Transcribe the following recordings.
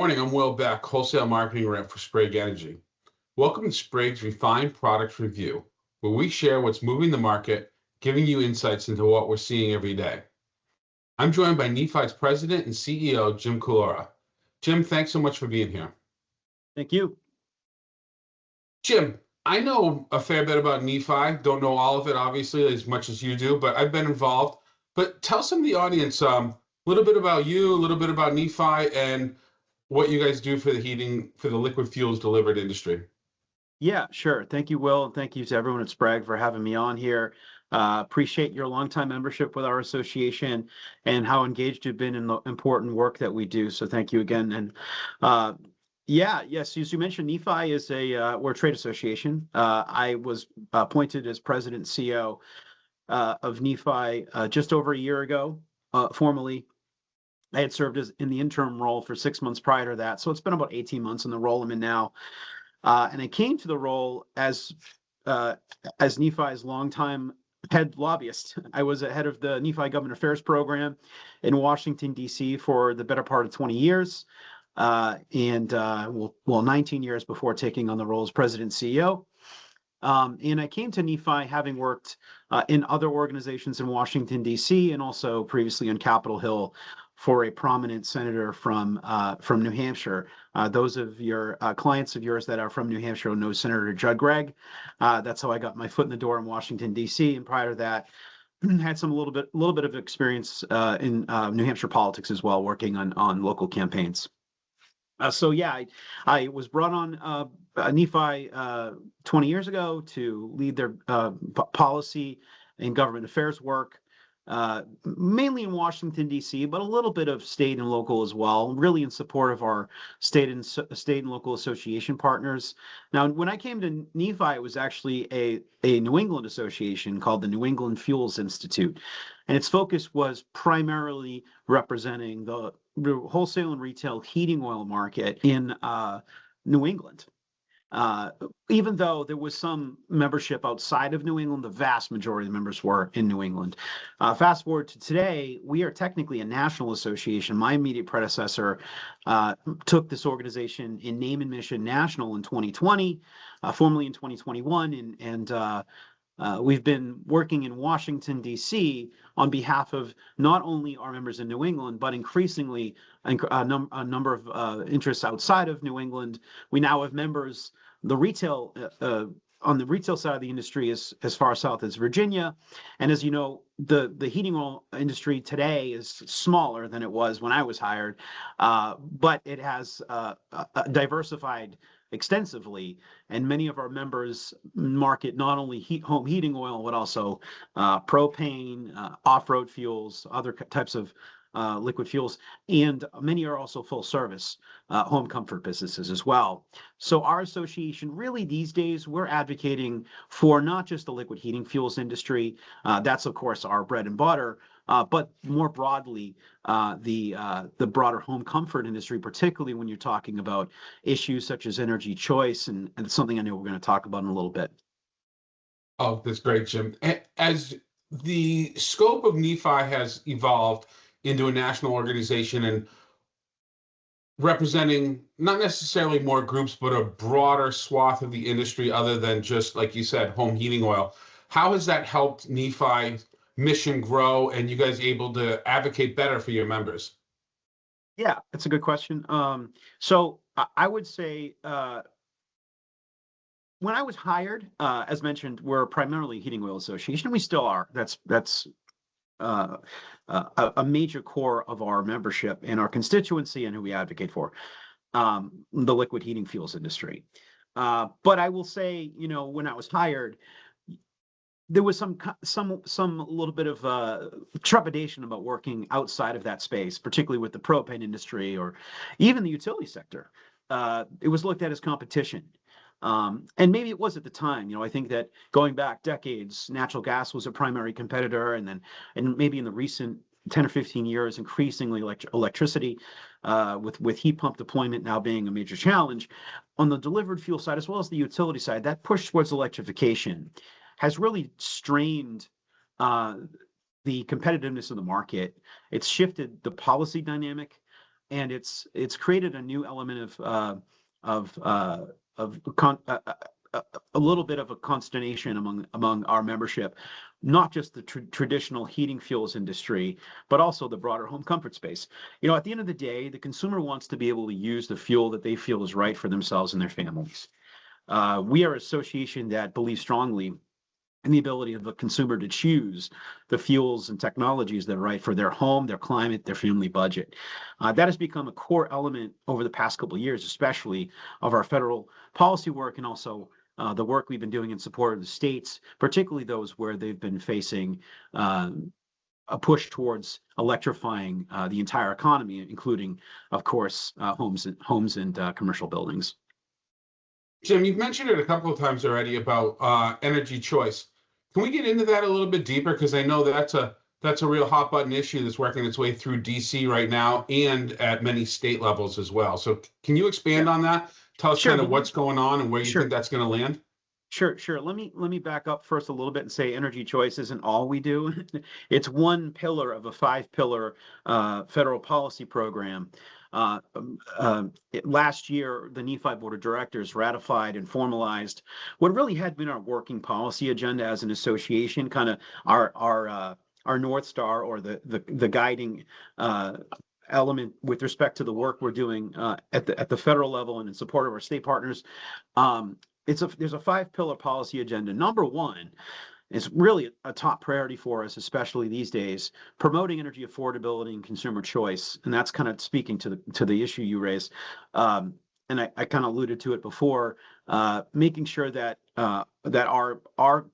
Morning, I'm Will Beck, Wholesale Marketing Rep for Sprague Energy. Welcome to Sprague's Refined Products Review, where we share what's moving the market, giving you insights into what we're seeing every day. I'm joined by NEFI's President and CEO, Jim Collura. Jim, thanks so much for being here. Thank you. Jim, I know a fair bit about NEFI, don't know all of it, obviously, as much as you do, but I've been involved. But tell some of the audience a little bit about you, a little bit about NEFI, and what you guys do for the liquid fuels delivered industry. Yeah, sure. Thank you, Will. And thank you to everyone at Sprague for having me on here. Appreciate your longtime membership with our association and how engaged you've been in the important work that we do. So thank you again. And yes, as you mentioned, NEFI is we're a trade association. I was appointed as president and CEO of NEFI just over a year ago, formally. I had served in the interim role for 6 months prior to that. So it's been about 18 months in the role I'm in now. And I came to the role as NEFI's longtime head lobbyist. I was head of the NEFI Government Affairs program in Washington, D.C. for the better part of 20 years. 19 years before taking on the role as president and CEO. And I came to NEFI having worked in other organizations in Washington, D.C. and also previously on Capitol Hill for a prominent senator from New Hampshire. Those of your clients of yours that are from New Hampshire know Senator Judd Gregg. That's how I got my foot in the door in Washington, D.C. And prior to that, had a little bit of experience in New Hampshire politics as well, working on local campaigns. I was brought on NEFI 20 years ago to lead their policy and government affairs work, mainly in Washington, D.C., but a little bit of state and local as well, really in support of our state and local association partners. Now, when I came to NEFI, it was actually a New England association called the New England Fuels Institute, and its focus was primarily representing the wholesale and retail heating oil market in New England. Even though there was some membership outside of New England, the vast majority of the members were in New England. Fast forward to today, we are technically a national association. My immediate predecessor took this organization in name and mission national in 2020, formerly in 2021, and we've been working in Washington, D.C. on behalf of not only our members in New England, but increasingly a number of interests outside of New England. We now have members, the retail on the retail side of the industry is as far south as Virginia. And as you know, the heating oil industry today is smaller than it was when I was hired, but it has diversified extensively, and many of our members market not only home heating oil, but also propane, off-road fuels, other types of liquid fuels, and many are also full service home comfort businesses as well. So our association really these days, we're advocating for not just the liquid heating fuels industry, that's of course our bread and butter, but more broadly, the broader home comfort industry, particularly when you're talking about issues such as energy choice, and it's something I know we're going to talk about in a little bit. Oh, that's great, Jim. As the scope of NEFI has evolved into a national organization and representing not necessarily more groups, but a broader swath of the industry other than just, like you said, home heating oil, how has that helped NEFI mission grow and you guys able to advocate better for your members? Yeah, that's a good question. So I would say when I was hired, as mentioned, we're primarily a heating oil association. We still are. That's a major core of our membership and our constituency and who we advocate for, the liquid heating fuels industry. But I will say, when I was hired, there was some little bit of trepidation about working outside of that space, particularly with the propane industry or even the utility sector. It was looked at as competition. And maybe it was at the time. I think that going back decades, natural gas was a primary competitor, and maybe in the recent 10 or 15 years, increasingly electricity, with heat pump deployment now being a major challenge. On the delivered fuel side, as well as the utility side, that push towards electrification has really strained the competitiveness of the market. It's shifted the policy dynamic, and it's created a new element a little bit of a consternation among our membership, not just the traditional heating fuels industry, but also the broader home comfort space. At the end of the day, the consumer wants to be able to use the fuel that they feel is right for themselves and their families. We are an association that believes strongly in the ability of the consumer to choose the fuels and technologies that are right for their home, their climate, their family budget. That has become a core element over the past couple of years, especially of our federal policy work, and also the work we've been doing in support of the states, particularly those where they've been facing a push towards electrifying the entire economy, including, of course, homes and commercial buildings. Jim, you've mentioned it a couple of times already about energy choice. Can we get into that a little bit deeper? Because I know that's a real hot button issue that's working its way through DC right now and at many state levels as well. So can you expand on that? Tell us kind of what's going on and where you think that's going to land. Sure. Let me back up first a little bit and say energy choice isn't all we do. It's one pillar of a 5-pillar federal policy program. Last year, the NEFI Board of Directors ratified and formalized what really had been our working policy agenda as an association, kind of our North Star, or the guiding element with respect to the work we're doing at the federal level and in support of our state partners. There's a 5-pillar policy agenda. Number one is really a top priority for us, especially these days, promoting energy affordability and consumer choice. And that's kind of speaking to the issue you raised. And I kind of alluded to it before, making sure that our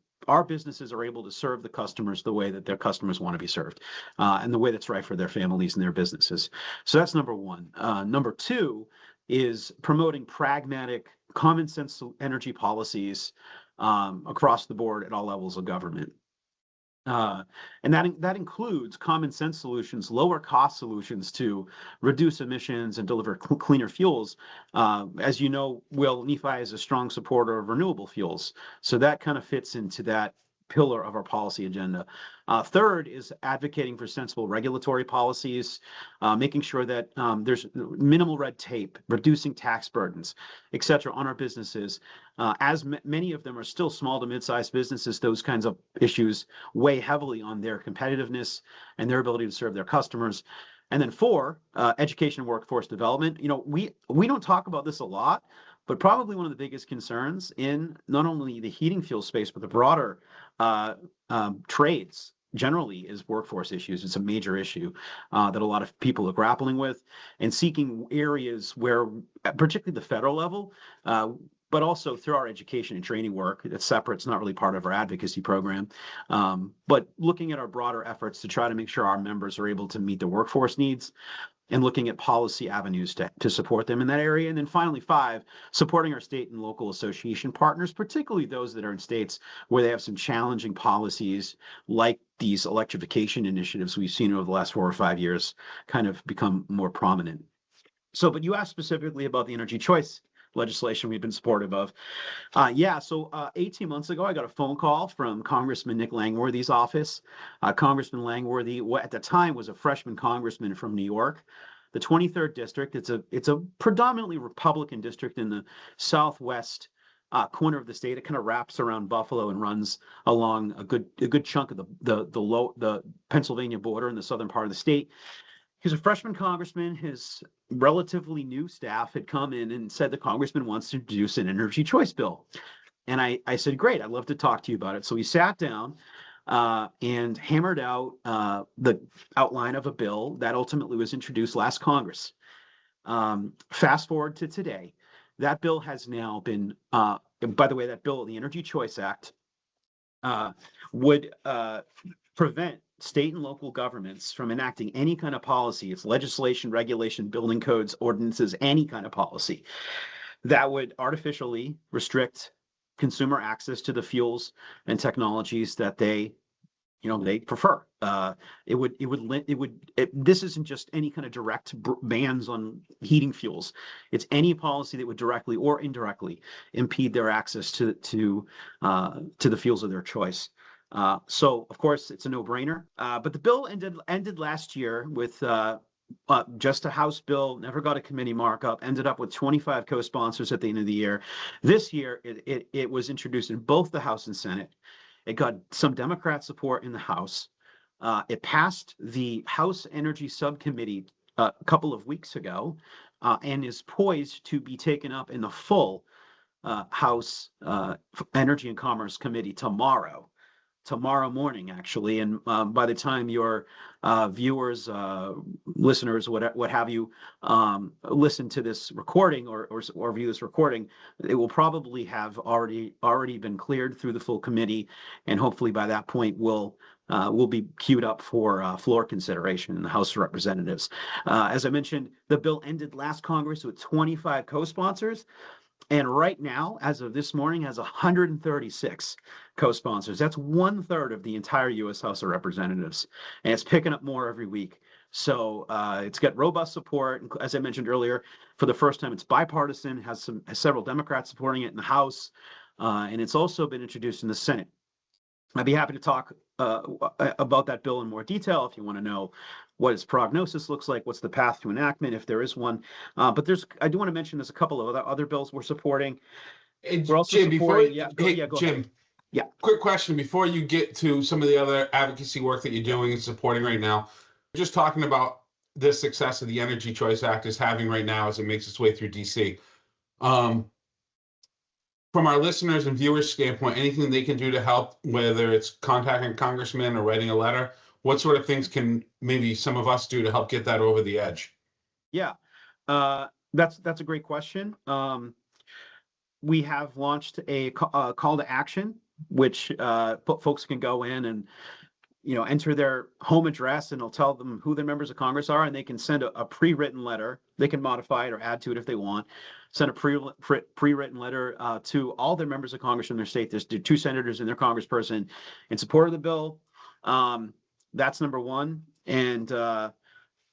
businesses are able to serve the customers the way that their customers want to be served, and the way that's right for their families and their businesses. So that's number one. Number two is promoting pragmatic, common sense energy policies across the board at all levels of government. And that includes common sense solutions, lower cost solutions to reduce emissions and deliver cleaner fuels. As you know, Will, NEFI is a strong supporter of renewable fuels. So that kind of fits into that pillar of our policy agenda. Third is advocating for sensible regulatory policies, making sure that there's minimal red tape, reducing tax burdens, et cetera, on our businesses. As many of them are still small to mid-sized businesses, those kinds of issues weigh heavily on their competitiveness and their ability to serve their customers. And then 4, education and workforce development. We don't talk about this a lot, but probably one of the biggest concerns in not only the heating fuel space, but the broader trades generally is workforce issues. It's a major issue that a lot of people are grappling with, and seeking areas where, particularly the federal level, but also through our education and training work, it's separate, it's not really part of our advocacy program, but looking at our broader efforts to try to make sure our members are able to meet the workforce needs, and looking at policy avenues to support them in that area. And then finally, 5, supporting our state and local association partners, particularly those that are in states where they have some challenging policies, like these electrification initiatives we've seen over the last 4 or 5 years kind of become more prominent. So, but you asked specifically about the energy choice legislation we've been supportive of. 18 months ago, I got a phone call from Congressman Nick Langworthy's office. Congressman Langworthy, at the time, was a freshman congressman from New York, the 23rd district. It's a predominantly Republican district in the southwest corner of the state. It kind of wraps around Buffalo and runs along a good chunk of the Pennsylvania border in the southern part of the state. He's a freshman congressman. His relatively new staff had come in and said the congressman wants to introduce an energy choice bill. And I said, great, I'd love to talk to you about it. So we sat down and hammered out the outline of a bill that ultimately was introduced last Congress. Fast forward to today. That bill has now been, by the way, that bill, the Energy Choice Act, would prevent state and local governments from enacting any kind of policy. It's legislation, regulation, building codes, ordinances, any kind of policy that would artificially restrict consumer access to the fuels and technologies that they prefer. This isn't just any kind of direct bans on heating fuels. It's any policy that would directly or indirectly impede their access to the fuels of their choice. So, of course, it's a no-brainer. But the bill ended last year with just a House bill, never got a committee markup, ended up with 25 co-sponsors at the end of the year. This year, it was introduced in both the House and Senate. It got some Democrat support in the House. It passed the House Energy Subcommittee a couple of weeks ago, and is poised to be taken up in the full House Energy and Commerce Committee tomorrow morning, actually. And by the time your viewers, listeners, what have you, listen to this recording or view this recording, it will probably have already been cleared through the full committee, and hopefully by that point will be queued up for floor consideration in the House of Representatives. As I mentioned, the bill ended last Congress with 25 co-sponsors. And right now, as of this morning, has 136 co-sponsors. That's 1/3 of the entire U.S. House of Representatives, and it's picking up more every week. So it's got robust support. As I mentioned earlier, for the first time, it's bipartisan. Has several Democrats supporting it in the House, and it's also been introduced in the Senate. I'd be happy to talk about that bill in more detail if you want to know what its prognosis looks like, what's the path to enactment, if there is one. But I do want to mention there's a couple of other bills we're supporting. We're also Jim, supporting. Jim, ahead. Yeah. Quick question before you get to some of the other advocacy work that you're doing and supporting right now. Just talking about the success of the Energy Choice Act is having right now as it makes its way through DC. From our listeners and viewers' standpoint, anything they can do to help, whether it's contacting a congressman or writing a letter, what sort of things can maybe some of us do to help get that over the edge? Yeah, that's a great question. We have launched a call to action, which folks can go in and enter their home address, and it'll tell them who their members of Congress are, and they can send a pre-written letter. They can modify it or add to it if they want. Send a pre-written letter to all their members of Congress in their state. There's 2 senators and their congressperson in support of the bill. That's number one. And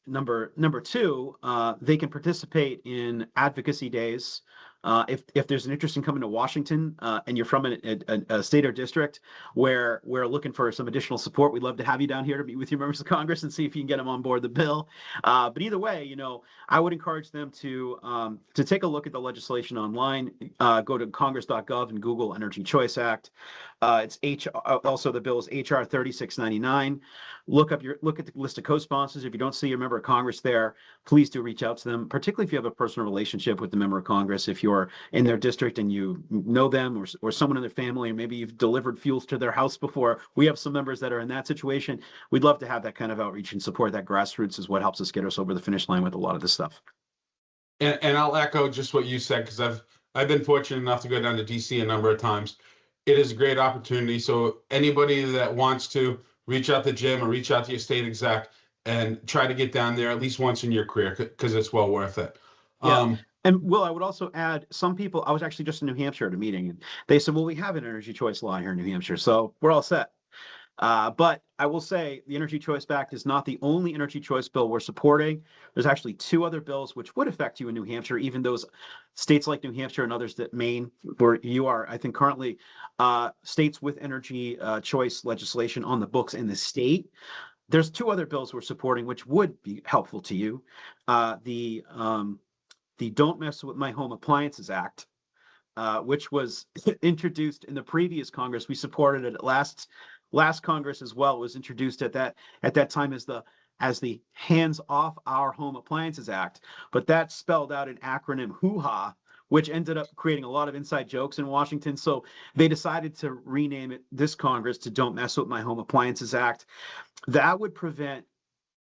number two, they can participate in advocacy days. If there's an interest in coming to Washington and you're from a state or district where we're looking for some additional support, we'd love to have you down here to meet with your members of Congress and see if you can get them on board the bill. But either way, I would encourage them to take a look at the legislation online. Go to congress.gov and Google Energy Choice Act. Also the bill is HR 3699. Look at the list of co-sponsors. If you don't see your member of Congress there, please do reach out to them, particularly if you have a personal relationship with the member of Congress. If you're in their district and you know them or someone in their family, or maybe you've delivered fuels to their house before. We have some members that are in that situation. We'd love to have that kind of outreach and support. That grassroots is what helps us get us over the finish line with a lot of this stuff. And I'll echo just what you said, because I've been fortunate enough to go down to DC a number of times. It is a great opportunity. So anybody that wants to reach out to Jim or reach out to your state exec and try to get down there at least once in your career, because it's well worth it. Yeah. And Will, I would also add, some people, I was actually just in New Hampshire at a meeting, and they said, well, we have an energy choice law here in New Hampshire, so we're all set. But I will say the Energy Choice Act is not the only energy choice bill we're supporting. There's actually 2 other bills which would affect you in New Hampshire, even those states like New Hampshire and others that Maine, where you are, I think currently states with energy choice legislation on the books in the state. There's 2 other bills we're supporting which would be helpful to you. The Don't Mess With My Home Appliances Act, which was introduced in the previous Congress. We supported it at last Congress as well. It was introduced at that time as the Hands Off Our Home Appliances Act, but that spelled out an acronym hoo-ha, which ended up creating a lot of inside jokes in Washington. So they decided to rename it this Congress to Don't Mess With My Home Appliances Act. That would prevent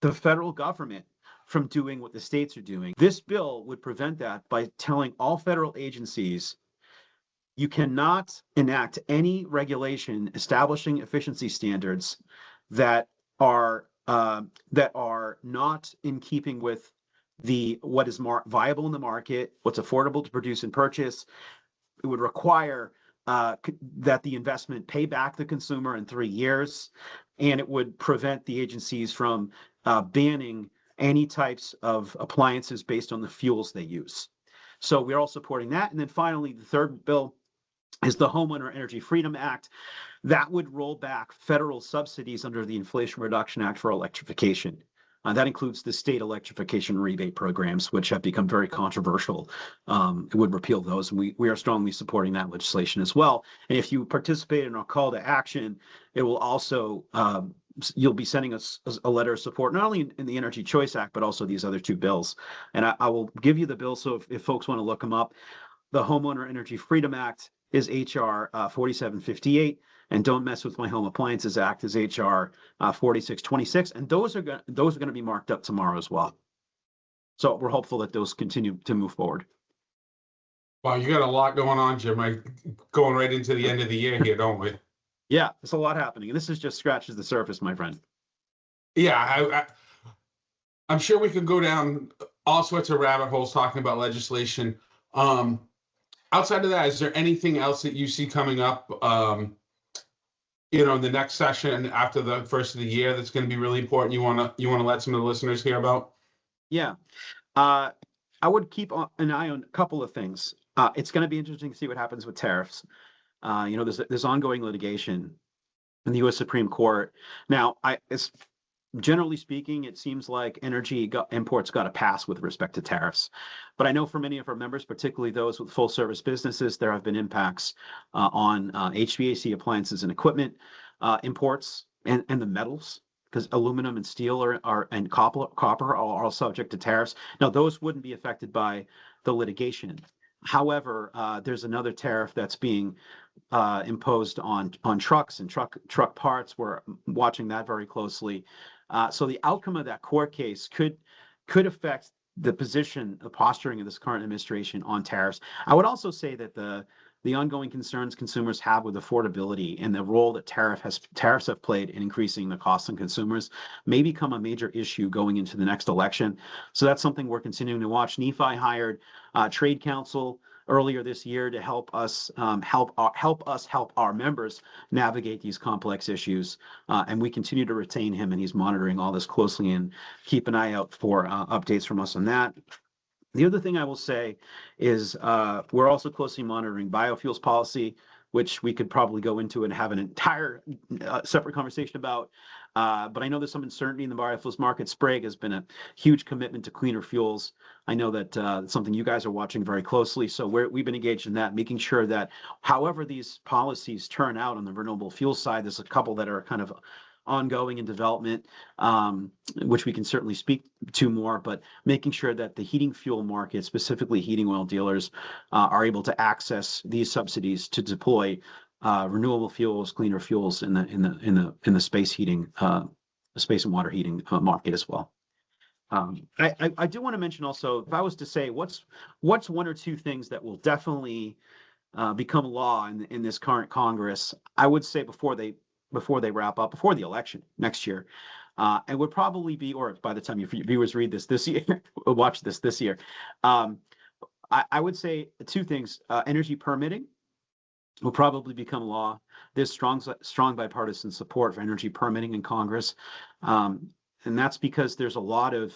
the federal government from doing what the states are doing. This bill would prevent that by telling all federal agencies you cannot enact any regulation establishing efficiency standards that are not in keeping with what is viable in the market, what's affordable to produce and purchase. It would require that the investment pay back the consumer in 3 years, and it would prevent the agencies from banning any types of appliances based on the fuels they use. So we're all supporting that. And then finally, the third bill is the Homeowner Energy Freedom Act. That would roll back federal subsidies under the Inflation Reduction Act for electrification. That includes the state electrification rebate programs, which have become very controversial. It would repeal those, and we are strongly supporting that legislation as well. And if you participate in our call to action, it will also you'll be sending us a letter of support, not only in the Energy Choice Act, but also these other two bills. And I will give you the bill, so if folks want to look them up, the Homeowner Energy Freedom Act is HR 4758, and Don't Mess with My Home Appliances Act is HR 4626, and those are going to be marked up tomorrow as well. So we're hopeful that those continue to move forward. Wow, you got a lot going on, Jim. Going right into the end of the year here, don't we? Yeah, there's a lot happening, and this is just scratches the surface, my friend. Yeah, I'm sure we could go down all sorts of rabbit holes talking about legislation. Outside of that, is there anything else that you see coming up, in the next session after the first of the year that's going to be really important? You want to let some of the listeners hear about? Yeah, I would keep an eye on a couple of things. It's going to be interesting to see what happens with tariffs. There's ongoing litigation in the U.S. Supreme Court. Now, generally speaking, it seems like energy imports got a pass with respect to tariffs. But I know for many of our members, particularly those with full service businesses, there have been impacts on HVAC appliances and equipment imports and the metals, because aluminum and steel and copper are all subject to tariffs. Now, those wouldn't be affected by the litigation. However, there's another tariff that's being imposed on trucks and truck parts. We're watching that very closely. So the outcome of that court case could affect the posturing of this current administration on tariffs. I would also say that the ongoing concerns consumers have with affordability and the role that tariffs have played in increasing the costs on consumers may become a major issue going into the next election. So that's something we're continuing to watch. NEFI hired Trade Council earlier this year to help us help our members navigate these complex issues, and we continue to retain him, and he's monitoring all this closely, and keep an eye out for updates from us on that. The other thing I will say is we're also closely monitoring biofuels policy, which we could probably go into and have an entire separate conversation about. But I know there's some uncertainty in the biofuels market. Sprague has been a huge commitment to cleaner fuels. I know that it's something you guys are watching very closely. So we've been engaged in that, making sure that however these policies turn out on the renewable fuel side, there's a couple that are kind of ongoing in development, which we can certainly speak to more, but making sure that the heating fuel market, specifically heating oil dealers, are able to access these subsidies to deploy renewable fuels, cleaner fuels in the space heating, space and water heating market as well. I do want to mention also, if I was to say what's one or two things that will definitely become law in this current Congress, I would say before they wrap up, before the election next year, and would probably be, or by the time your viewers read this year, watch this year, I would say two things. Energy permitting will probably become law. There's strong bipartisan support for energy permitting in Congress, and that's because there's a lot of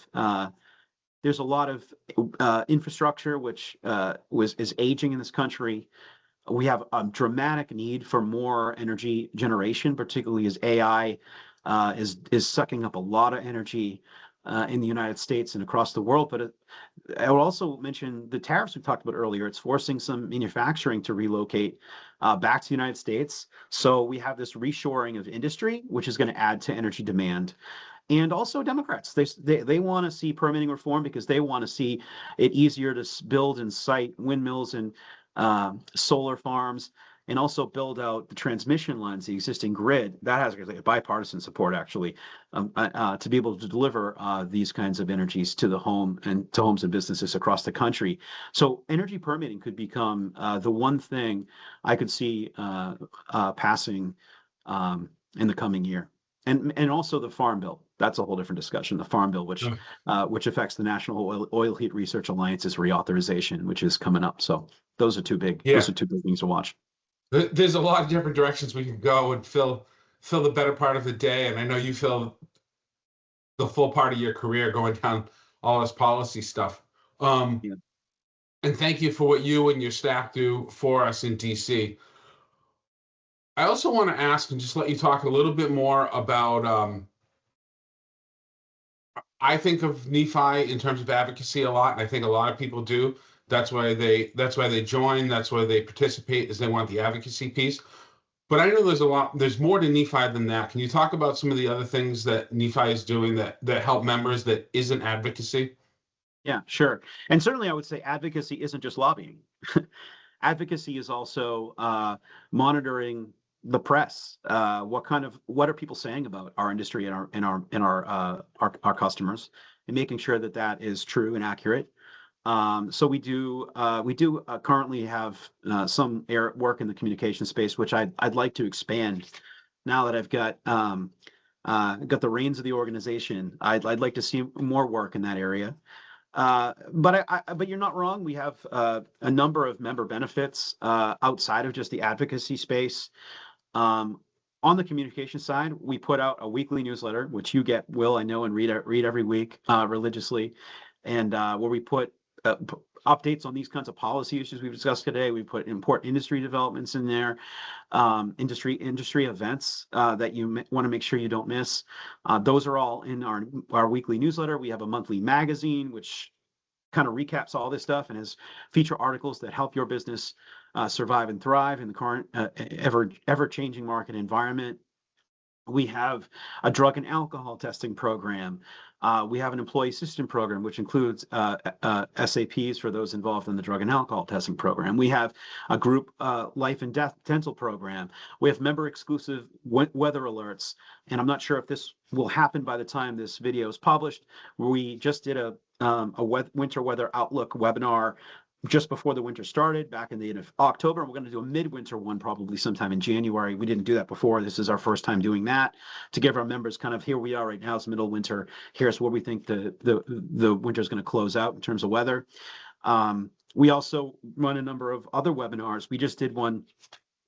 infrastructure which is aging in this country. We have a dramatic need for more energy generation, particularly as AI is sucking up a lot of energy in the United States and across the world. But I will also mention the tariffs we talked about earlier. It's forcing some manufacturing to relocate back to the United States. So we have this reshoring of industry, which is going to add to energy demand. And also Democrats, they want to see permitting reform because they want to see it easier to build and site windmills and solar farms, and also build out the transmission lines, the existing grid. That has bipartisan support, actually, to be able to deliver these kinds of energies to the home and to homes and businesses across the country. So energy permitting could become the one thing I could see passing in the coming year. And also the Farm Bill. That's a whole different discussion. The Farm Bill, which affects the National Oil Heat Research Alliance's reauthorization, which is coming up. So those are two big things to watch. There's a lot of different directions we can go and fill the better part of the day. And I know you fill the full part of your career going down all this policy stuff. And thank you for what you and your staff do for us in DC. I also want to ask and just let you talk a little bit more about I think of NEFI in terms of advocacy a lot, and I think a lot of people do. That's why they join. That's why they participate, is they want the advocacy piece. But I know there's more to NEFI than that. Can you talk about some of the other things that NEFI is doing that help members that isn't advocacy? Yeah, sure. And certainly I would say advocacy isn't just lobbying. Advocacy is also monitoring the press. What are people saying about our industry and our customers, and making sure that that is true and accurate. So we do currently have some work in the communication space, which I'd like to expand now that I've got the reins of the organization. I'd like to see more work in that area. But you're not wrong. We have a number of member benefits outside of just the advocacy space. On the communication side, we put out a weekly newsletter, which you get, Will, I know, and read every week religiously, and where we put updates on these kinds of policy issues we've discussed today. We put important industry developments in there, industry events that you want to make sure you don't miss. Those are all in our weekly newsletter. We have a monthly magazine, which kind of recaps all this stuff and has feature articles that help your business survive and thrive in the current ever changing market environment. We have a drug and alcohol testing program. We have an employee assistance program, which includes SAPs for those involved in the drug and alcohol testing program. We have a group life and death dental program. We have member exclusive weather alerts. And I'm not sure if this will happen by the time this video is published. We just did a winter weather outlook webinar just before the winter started back in the end of October. And we're going to do a midwinter one probably sometime in January. We didn't do that before. This is our first time doing that, to give our members kind of, here we are right now, it's middle of winter. Here's where we think the winter is going to close out in terms of weather. We also run a number of other webinars. We just did one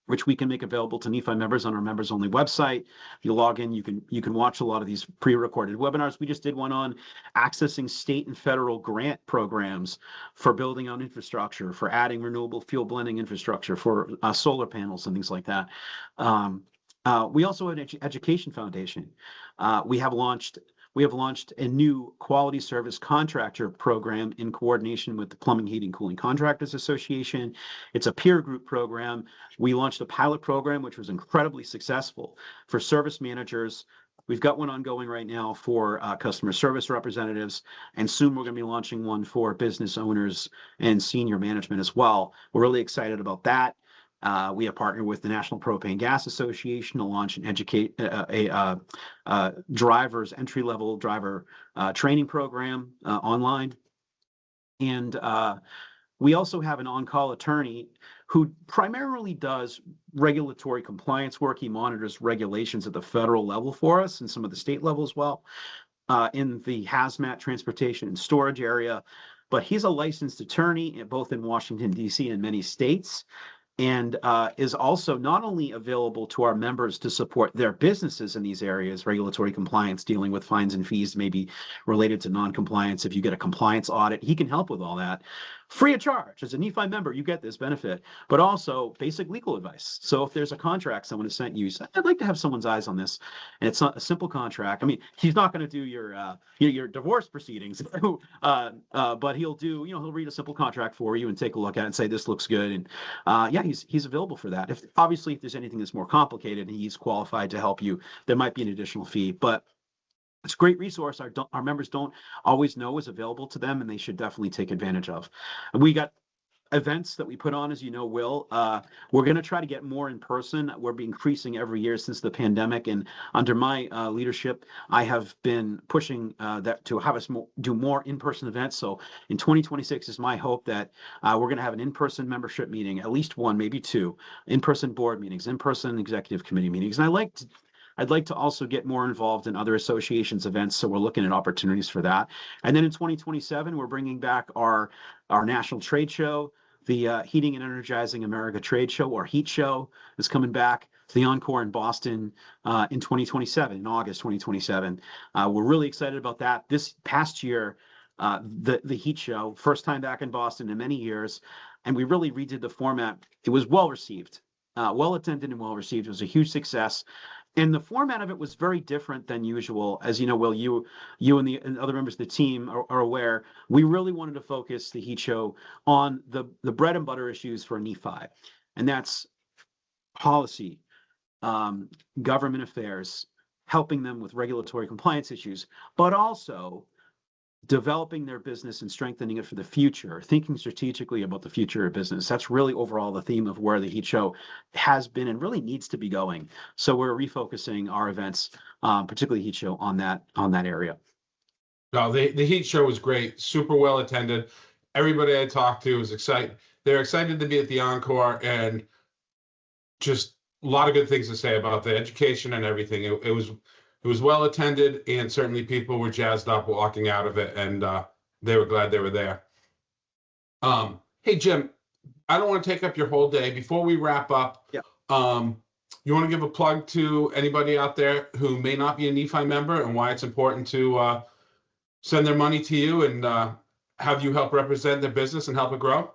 which we can make available to NEFI members on our members only website. If you log in, you can watch a lot of these pre-recorded webinars. We just did one on accessing state and federal grant programs for building on infrastructure, for adding renewable fuel blending infrastructure, for solar panels and things like that. We also have an education foundation. We have launched a new quality service contractor program in coordination with the Plumbing, Heating, Cooling Contractors Association. It's a peer group program. We launched a pilot program, which was incredibly successful, for service managers. We've got one ongoing right now for customer service representatives, and soon we're going to be launching one for business owners and senior management as well. We're really excited about that. We have partnered with the National Propane Gas Association to launch and educate a driver's entry-level driver training program online. And we also have an on-call attorney who primarily does regulatory compliance work. He monitors regulations at the federal level for us and some of the state level as well, in the hazmat, transportation, and storage area. But he's a licensed attorney both in Washington, D.C. and many states, and is also not only available to our members to support their businesses in these areas, regulatory compliance, dealing with fines and fees maybe related to non-compliance. If you get a compliance audit, he can help with all that free of charge. As a NEFI member, you get this benefit, but also basic legal advice. So if there's a contract someone has sent you, say, I'd like to have someone's eyes on this, and it's not a simple contract. I mean, he's not going to do your divorce proceedings, but he'll do, he'll read a simple contract for you and take a look at it and say, this looks good. And yeah, he's available for that. If there's anything that's more complicated and he's qualified to help you, there might be an additional fee, but it's a great resource our members don't always know is available to them, and they should definitely take advantage of. And we got events that we put on, as you know, Will. We're going to try to get more in person. We're increasing every year since the pandemic, and under my leadership, I have been pushing that to have us do more in-person events. So in 2026 is my hope that we're going to have an in-person membership meeting, at least one, maybe two, in-person board meetings, in-person executive committee meetings. And I'd like to also get more involved in other associations events, so we're looking at opportunities for that. And then in 2027, we're bringing back our national trade show, the Heating and Energizing America Trade Show, or HEAT Show, is coming back to the Encore in Boston in 2027, in August 2027. We're really excited about that. This past year, the HEAT Show, first time back in Boston in many years, and we really redid the format. It was well received. Well attended and well received. It was a huge success. And the format of it was very different than usual. As you know, Will, you and other members of the team are aware, we really wanted to focus the Heat Show on the bread and butter issues for NEFI. And that's policy, government affairs, helping them with regulatory compliance issues, but also developing their business and strengthening it for the future, thinking strategically about the future of business. That's really overall the theme of where the Heat Show has been and really needs to be going. So we're refocusing our events, particularly Heat Show, on that area. No, the Heat Show was great, super well attended. Everybody I talked to was excited. They're excited to be at the Encore, and just a lot of good things to say about the education and everything. It was well attended, and certainly people were jazzed up walking out of it, and they were glad they were there. Hey, Jim, I don't want to take up your whole day. Before we wrap up, yeah. You want to give a plug to anybody out there who may not be a NEFI member and why it's important to send their money to you and have you help represent their business and help it grow?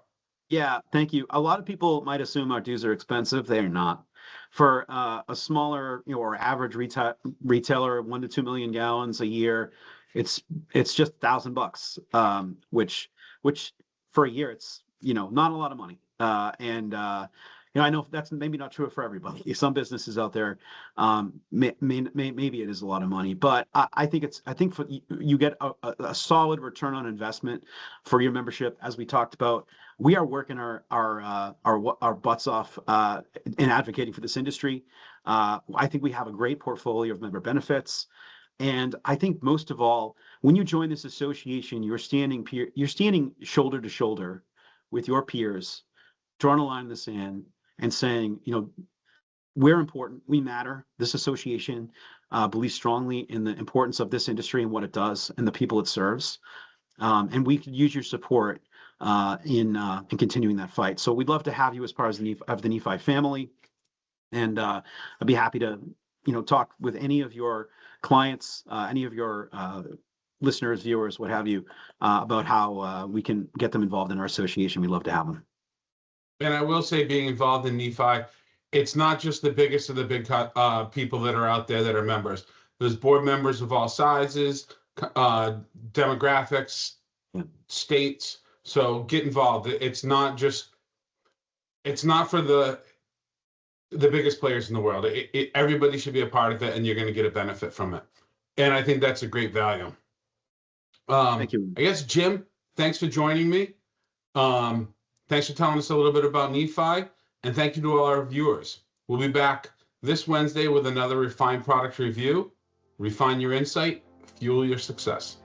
Yeah, thank you. A lot of people might assume our dues are expensive. They are not. For a smaller, or average retailer, 1 to 2 million gallons a year, it's just $1,000, which for a year it's not a lot of money. I know that's maybe not true for everybody. Some businesses out there, maybe it is a lot of money, but I think you get a solid return on investment for your membership. As we talked about, we are working our butts off in advocating for this industry. I think we have a great portfolio of member benefits. And I think most of all, when you join this association, you're standing shoulder to shoulder with your peers, drawing a line in the sand and saying, we're important, we matter. This association believes strongly in the importance of this industry and what it does and the people it serves. And we could use your support in continuing that fight. So we'd love to have you as part of the NEFI family. And I'd be happy to, talk with any of your clients, any of your listeners, viewers, what have you, about how we can get them involved in our association. We'd love to have them. And I will say, being involved in NEFI, it's not just the biggest of the big people that are out there that are members. There's board members of all sizes, demographics, states. So get involved. It's not for the biggest players in the world. Everybody should be a part of it, and you're going to get a benefit from it. And I think that's a great value. Thank you. I guess, Jim, thanks for joining me. Thanks for telling us a little bit about NEFI, and thank you to all our viewers. We'll be back this Wednesday with another refined product review. Refine your insight, fuel your success.